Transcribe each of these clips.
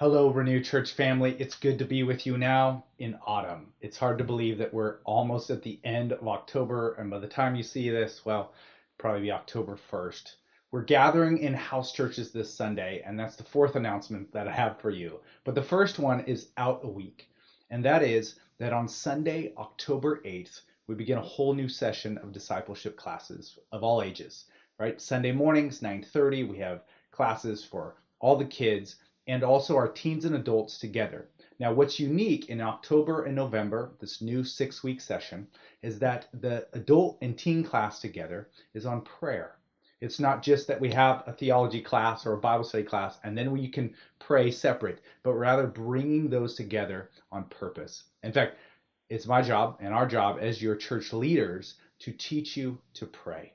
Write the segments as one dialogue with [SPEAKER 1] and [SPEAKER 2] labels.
[SPEAKER 1] Hello, Renew Church family. It's good to be with you now in autumn. It's hard to believe that we're almost at the end of October, and by the time you see this, well, probably be October 1st. We're gathering in house churches this Sunday, and that's the fourth announcement that I have for you. But the first one is out a week, and that is that on Sunday, October 8th, we begin a whole new session of discipleship classes of all ages, right? Sunday mornings, 9:30, we have classes for all the kids and also our teens and adults together. Now, what's unique in October and November, this new 6-week session, is that the adult and teen class together is on prayer. It's not just that we have a theology class or a Bible study class and then we can pray separate, but rather bringing those together on purpose. In fact, it's my job and our job as your church leaders to teach you to pray.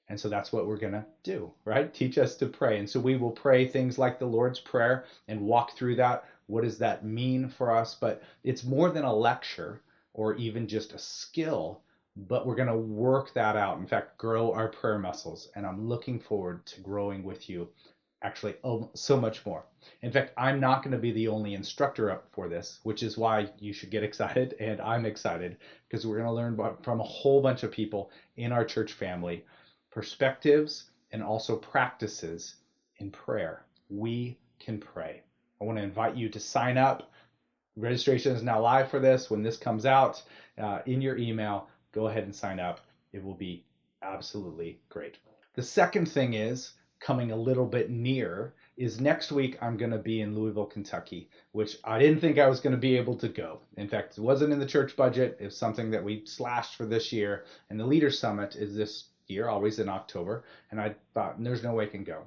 [SPEAKER 1] And so that's what we're going to do, right? Teach us to pray. And so we will pray things like the Lord's Prayer and walk through that. What does that mean for us? But it's more than a lecture or even just a skill, but we're going to work that out. In fact, grow our prayer muscles. And I'm looking forward to growing with you actually so much more. In fact, I'm not going to be the only instructor up for this, which is why you should get excited. And I'm excited because we're going to learn from a whole bunch of people in our church family perspectives and also practices in prayer. We can pray. I want to invite you to sign up. Registration is now live for this. When this comes out in your email, go ahead and sign up. It will be absolutely great. The second thing is coming a little bit near is next week I'm going to be in Louisville, Kentucky, which I didn't think I was going to be able to go. In fact, it wasn't in the church budget. It's something that we slashed for this year. And the Leaders Summit is this year, always in October, and I thought there's no way I can go.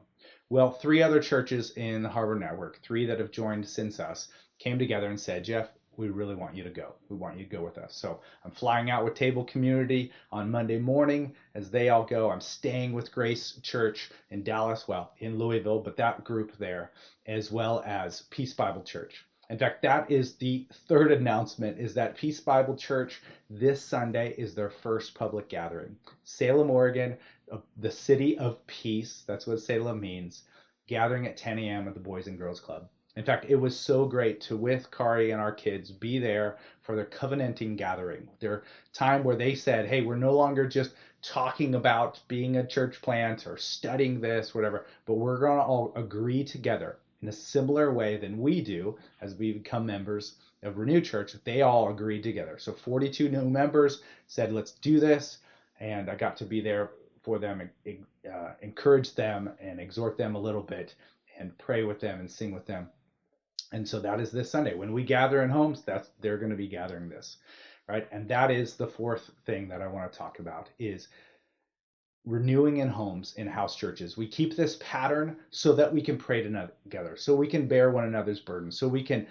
[SPEAKER 1] Well, 3 other churches in the Harbor Network, 3 that have joined since us, came together and said, Jeff, we really want you to go. We want you to go with us. So I'm flying out with Table Community on Monday morning as they all go. I'm staying with Grace Church in Dallas, well, in Louisville, but that group there, as well as Peace Bible Church. In fact, that is the third announcement, is that Peace Bible Church this Sunday is their first public gathering. Salem, Oregon, the city of peace, that's what Salem means, gathering at 10 a.m. at the Boys and Girls Club. In fact, it was so great to, with Kari and our kids, be there for their covenanting gathering, their time where they said, hey, we're no longer just talking about being a church plant or studying this, whatever, but we're going to all agree together in a similar way than we do as we become members of Renew Church. They all agreed together. So 42 new members said, let's do this. And I got to be there for them, encourage them and exhort them a little bit and pray with them and sing with them. And so that is this Sunday. When we gather in homes, they're going to be gathering this, right? And that is the fourth thing that I want to talk about is renewing in homes, in house churches. We keep this pattern so that we can pray together, so we can bear one another's burdens, so we can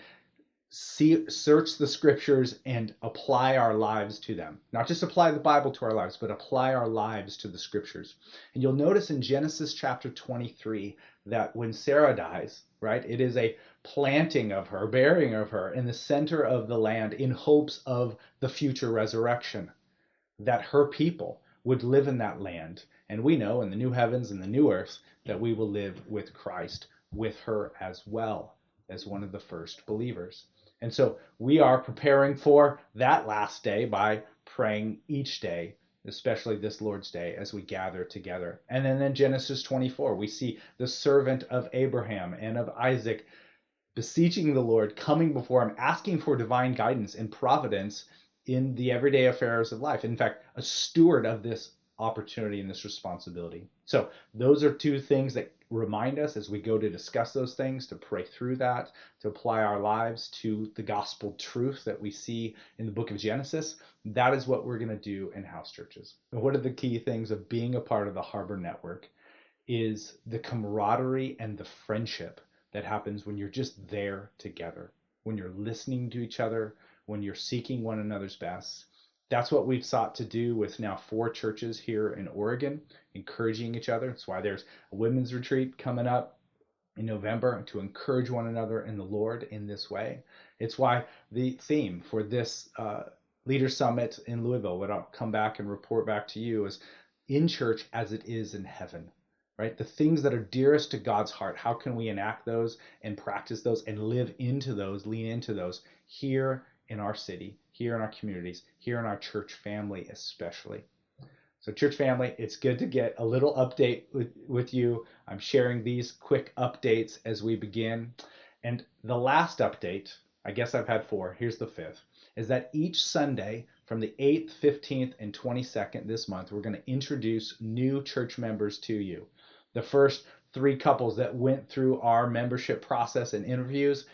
[SPEAKER 1] search the scriptures and apply our lives to them. Not just apply the Bible to our lives, but apply our lives to the scriptures. And you'll notice in Genesis chapter 23 that when Sarah dies, right, it is a planting of her, burying of her in the center of the land in hopes of the future resurrection, that her people would live in that land. And we know in the new heavens and the new earth that we will live with Christ, with her as well as one of the first believers. And so we are preparing for that last day by praying each day, especially this Lord's Day, as we gather together. And then in Genesis 24, we see the servant of Abraham and of Isaac beseeching the Lord, coming before him, asking for divine guidance and providence in the everyday affairs of life. In fact, a steward of this opportunity and this responsibility. So those are 2 things that remind us as we go to discuss those things, to pray through that, to apply our lives to the gospel truth that we see in the book of Genesis. That is what we're going to do in house churches. And one of the key things of being a part of the Harbor Network is the camaraderie and the friendship that happens when you're just there together, when you're listening to each other, when you're seeking one another's best. That's what we've sought to do with now 4 churches here in Oregon, encouraging each other. That's why there's a women's retreat coming up in November to encourage one another in the Lord in this way. It's why the theme for this Leader Summit in Louisville, what I'll come back and report back to you, is in church as it is in heaven. right? The things that are dearest to God's heart, how can we enact those and practice those and live into those, lean into those here in our city, here in our communities, here in our church family especially. So church family, it's good to get a little update with you. I'm sharing these quick updates as we begin. And the last update, I guess I've had four, here's the fifth, is that each Sunday from the 8th, 15th, and 22nd this month, we're going to introduce new church members to you. The first three couples that went through our membership process and interviews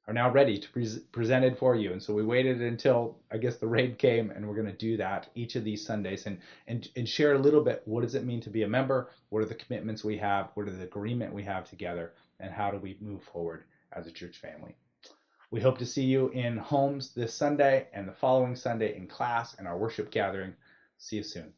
[SPEAKER 1] are now ready to be presented for you. And so we waited until, I guess, the raid came, and we're going to do that each of these Sundays and share a little bit. What does it mean to be a member? What are the commitments we have? What are the agreement we have together? And how do we move forward as a church family? We hope to see you in homes this Sunday and the following Sunday in class and our worship gathering. See you soon.